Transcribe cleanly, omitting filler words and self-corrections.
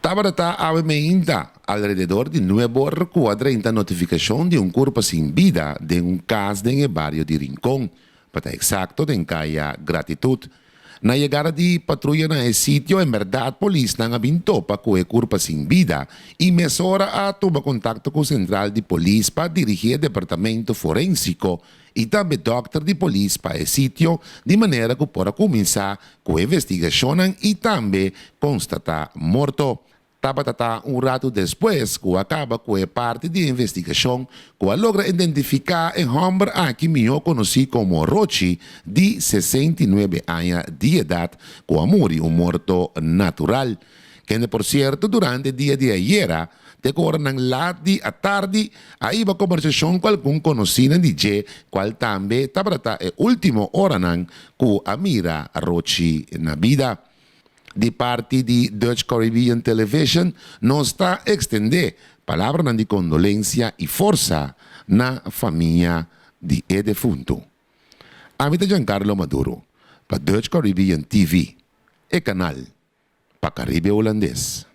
Tabarata aumenta alrededor de nuevo recuadra en la notificación de un cuerpo sin vida de un caso en el barrio de Rincón, para exacto de Encaya Gratitud. Na llegada de patrulla en el sitio, en verdad, policía han abinto para que el cuerpo sin vida y mesora a tomar contacto con central de policía para dirigir el departamento forénsico y también doctor de policía para el sitio, de manera que pueda comenzar con la investigación y también constatar muerto. Tabatata un rato después, que acaba com a parte de investigação, que logra identificar um homem aqui melhor conhecido como Rochi, de 69 anos de idade, que morreu morto natural. Que, por cierto, durante o dia de ayer, decora ng lati à tarde, aí va conversação com algum conhecido DJ, qual também tabatata é último hora nang que amira Rochi na vida. De parte de Dutch Caribbean Television, nos está extender palavras de condolência e força na família de defunto. Amita Giancarlo Maduro, para Dutch Caribbean TV, e canal para Caribe Holandês.